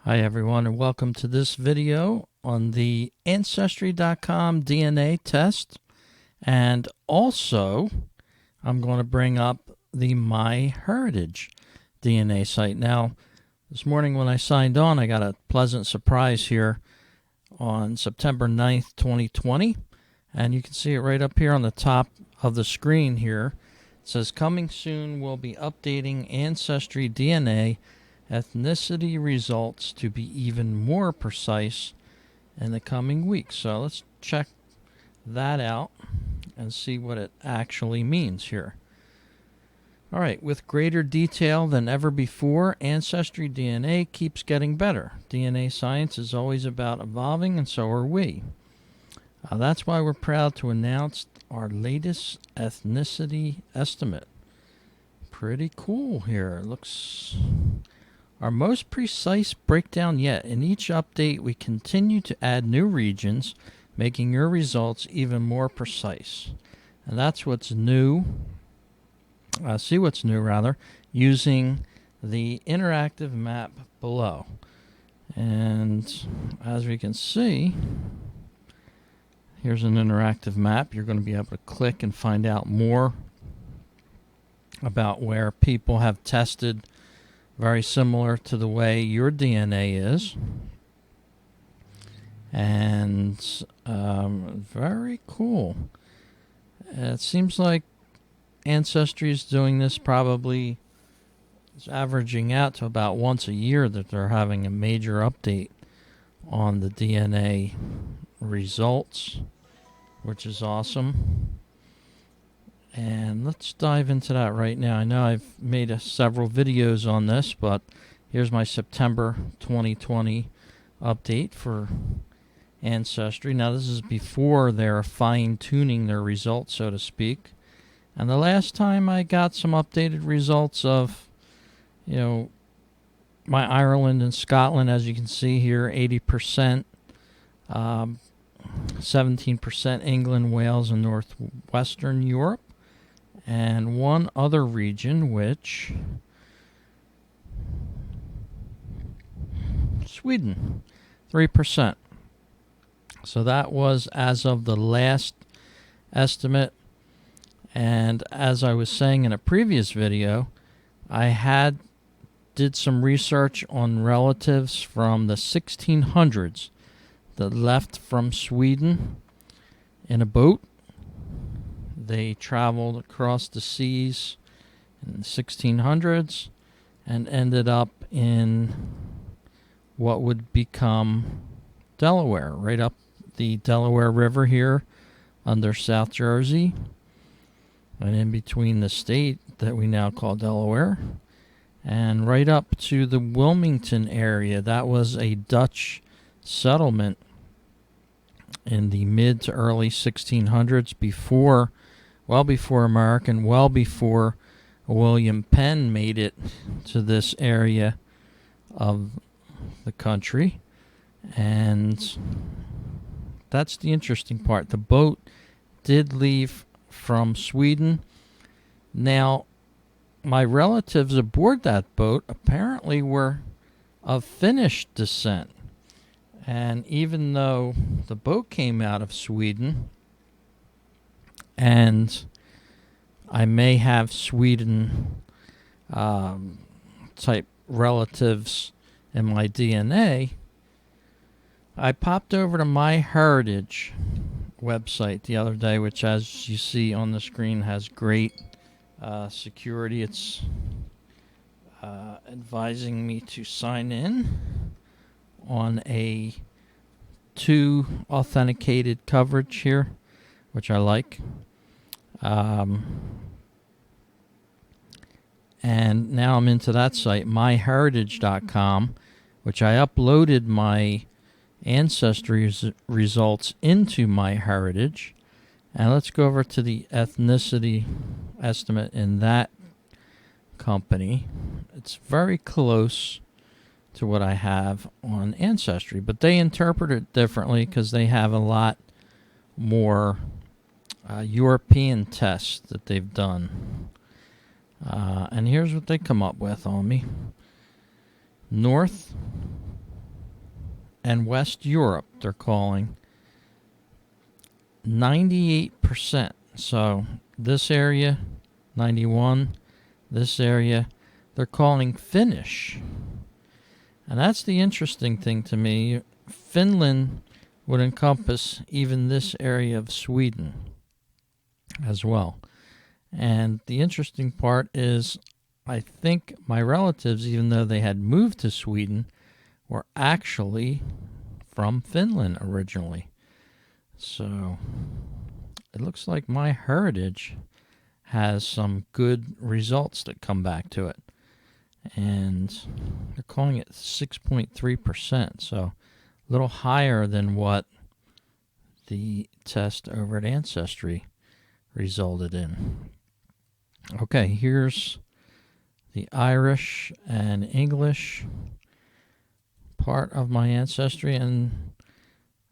Hi everyone, and welcome to this video on the Ancestry.com DNA test. And also, I'm going to bring up the MyHeritage DNA site. Now, this morning when I signed on, I got a pleasant surprise here on September 9th, 2020. And you can see it right up here on the top of the screen here. It says, coming soon, we'll be updating Ancestry DNA ethnicity results to be even more precise in the coming weeks. So let's check that out and see what it actually means here. All right, with greater detail than ever before, Ancestry DNA keeps getting better. DNA science is always about evolving, and so are we. That's why we're proud to announce our latest ethnicity estimate. Pretty cool here. It looks our most precise breakdown yet. In each update, we continue to add new regions, making your results even more precise. And that's what's new. See what's new, rather, using the interactive map below. And as we can see, here's an interactive map. You're going to be able to click and find out more about where people have tested very similar to the way your DNA is. And very cool. It seems like Ancestry is doing this probably, it's averaging out to about once a year that they're having a major update on the DNA results, which is awesome. And let's dive into that right now. I know I've made several videos on this, but here's my September 2020 update for Ancestry. Now, this is before they're fine-tuning their results, so to speak. And the last time I got some updated results of, my Ireland and Scotland, as you can see here, 80%, 17% England, Wales, and Northwestern Europe. And one other region, which Sweden, 3%. So that was as of the last estimate. And as I was saying in a previous video, I did some research on relatives from the 1600s that left from Sweden in a boat. They traveled across the seas in the 1600s and ended up in what would become Delaware, right up the Delaware River here under South Jersey, and in between the state that we now call Delaware, and right up to the Wilmington area. That was a Dutch settlement in the mid to early 1600s, well before American, well before William Penn made it to this area of the country. And that's the interesting part. The boat did leave from Sweden. Now, my relatives aboard that boat apparently were of Finnish descent. And even though the boat came out of Sweden, and I may have Sweden type relatives in my DNA, I popped over to MyHeritage website the other day, which, as you see on the screen, has great security. It's advising me to sign in on a 2 authenticated coverage here, which I like. And now I'm into that site, MyHeritage.com, which I uploaded my ancestry results into MyHeritage. And let's go over to the ethnicity estimate in that company. It's very close to what I have on Ancestry, but they interpret it differently because they have a lot more European tests that they've done. And here's what they come up with on me. North and West Europe, they're calling 98%. So this area, 91, this area, they're calling Finnish. And that's the interesting thing to me. Finland would encompass even this area of Sweden as well. And the interesting part is, I think my relatives, even though they had moved to Sweden, were actually from Finland originally. So it looks like MyHeritage has some good results that come back to it. And they're calling it 6.3%, so a little higher than what the test over at Ancestry resulted in. Okay, here's the Irish and English part of my ancestry, and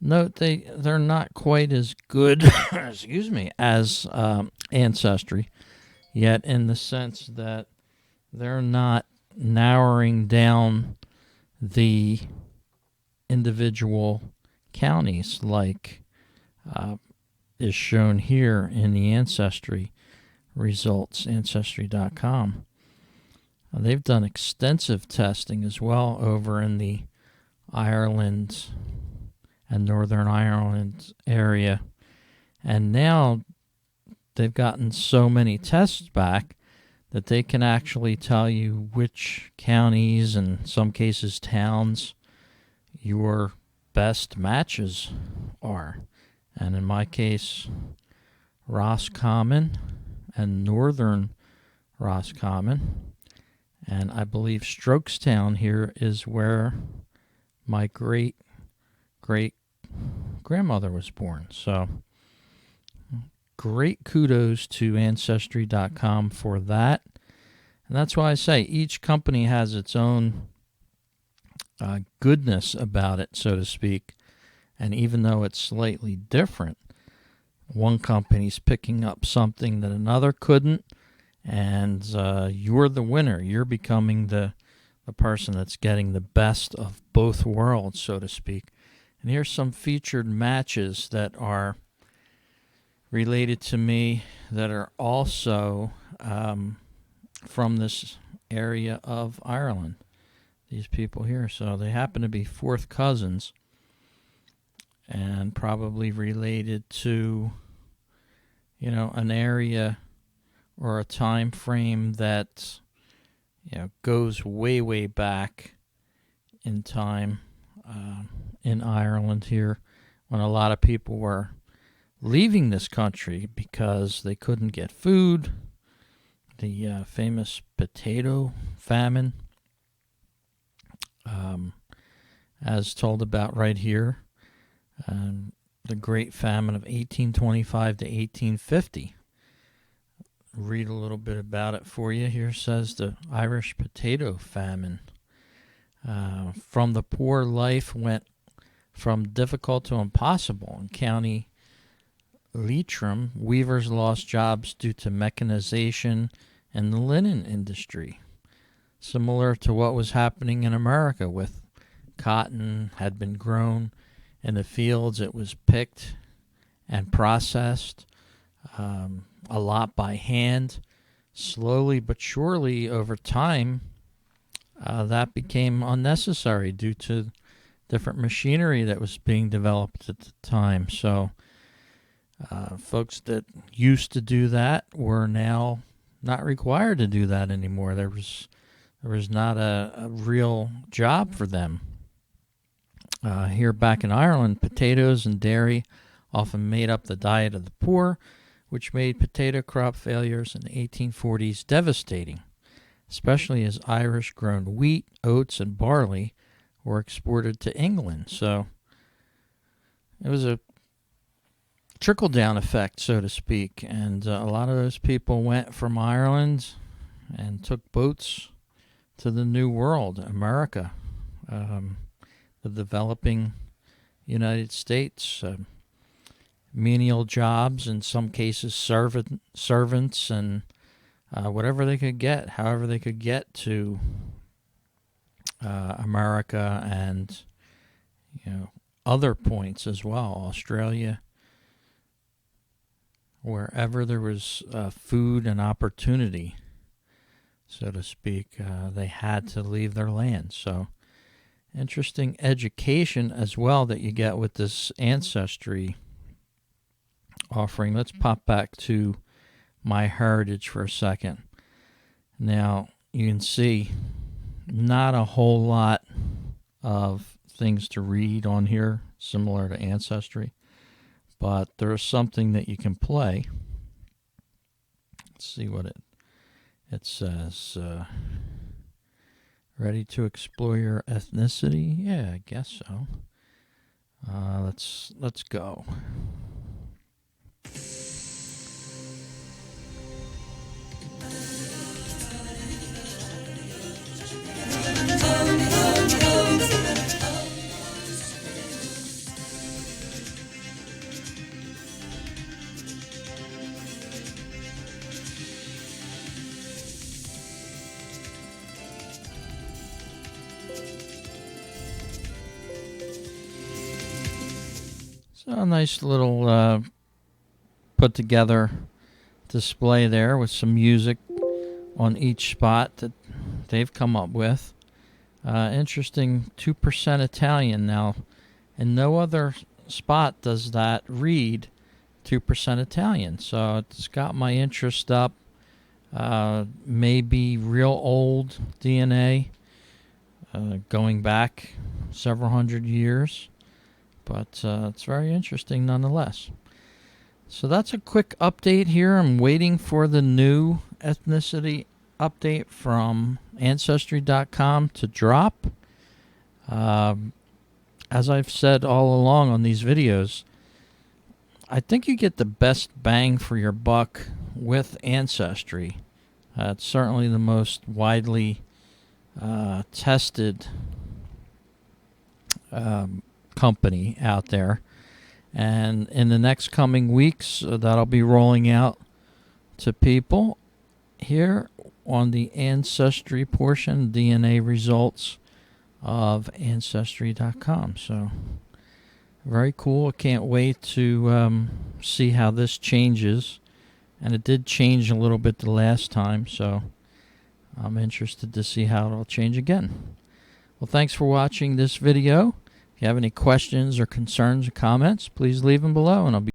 note they're not quite as good excuse me, as Ancestry, yet in the sense that they're not narrowing down the individual counties like is shown here in the Ancestry results, Ancestry.com. They've done extensive testing as well over in the Ireland and Northern Ireland area. And now they've gotten so many tests back that they can actually tell you which counties, and in some cases towns, your best matches are. And in my case, Roscommon and Northern Roscommon. And I believe Strokestown here is where my great-great-grandmother was born. So great kudos to Ancestry.com for that. And that's why I say each company has its own goodness about it, so to speak. And even though it's slightly different, one company's picking up something that another couldn't, and you're the winner. You're becoming the person that's getting the best of both worlds, so to speak. And here's some featured matches that are related to me that are also from this area of Ireland. These people here. So they happen to be fourth cousins and probably related to, an area or a time frame that, goes way, way back in time in Ireland here, when a lot of people were leaving this country because they couldn't get food. The famous potato famine, as told about right here, the Great Famine of 1825 to 1850. Read a little bit about it for you. Here says the Irish potato famine. From the poor, life went from difficult to impossible. In County Leitrim, weavers lost jobs due to mechanization and the linen industry, similar to what was happening in America with cotton had been grown in the fields. It was picked and processed a lot by hand. Slowly but surely over time, that became unnecessary due to different machinery that was being developed at the time. So folks that used to do that were now not required to do that anymore. There was not a real job for them. Here back in Ireland, potatoes and dairy often made up the diet of the poor, which made potato crop failures in the 1840s devastating, especially as Irish-grown wheat, oats, and barley were exported to England. So it was a trickle-down effect, so to speak, and a lot of those people went from Ireland and took boats to the New World, America, the developing United States, menial jobs, in some cases servants, and whatever they could get, however they could get to America and, other points as well. Australia, wherever there was food and opportunity, so to speak, they had to leave their land. So interesting education as well that you get with this Ancestry offering. Let's pop back to MyHeritage for a second. Now, you can see not a whole lot of things to read on here, similar to Ancestry, but there's something that you can play. Let's see what it says. Ready to explore your ethnicity? Yeah, I guess so. Let's go. So a nice little put together display there with some music on each spot that they've come up with. Interesting, 2% Italian. Now, in no other spot does that read 2% Italian. So it's got my interest up. Maybe real old DNA, going back several hundred years. But it's very interesting nonetheless. So that's a quick update here. I'm waiting for the new ethnicity update from Ancestry.com to drop. As I've said all along on these videos, I think you get the best bang for your buck with Ancestry. It's certainly the most widely tested company out there. And in the next coming weeks, that'll be rolling out to people here on the Ancestry portion, DNA results of Ancestry.com. So very cool. I can't wait to see how this changes. And it did change a little bit the last time, so I'm interested to see how it'll change again. Well, thanks for watching this video. If you have any questions or concerns or comments, please leave them below, and I'll be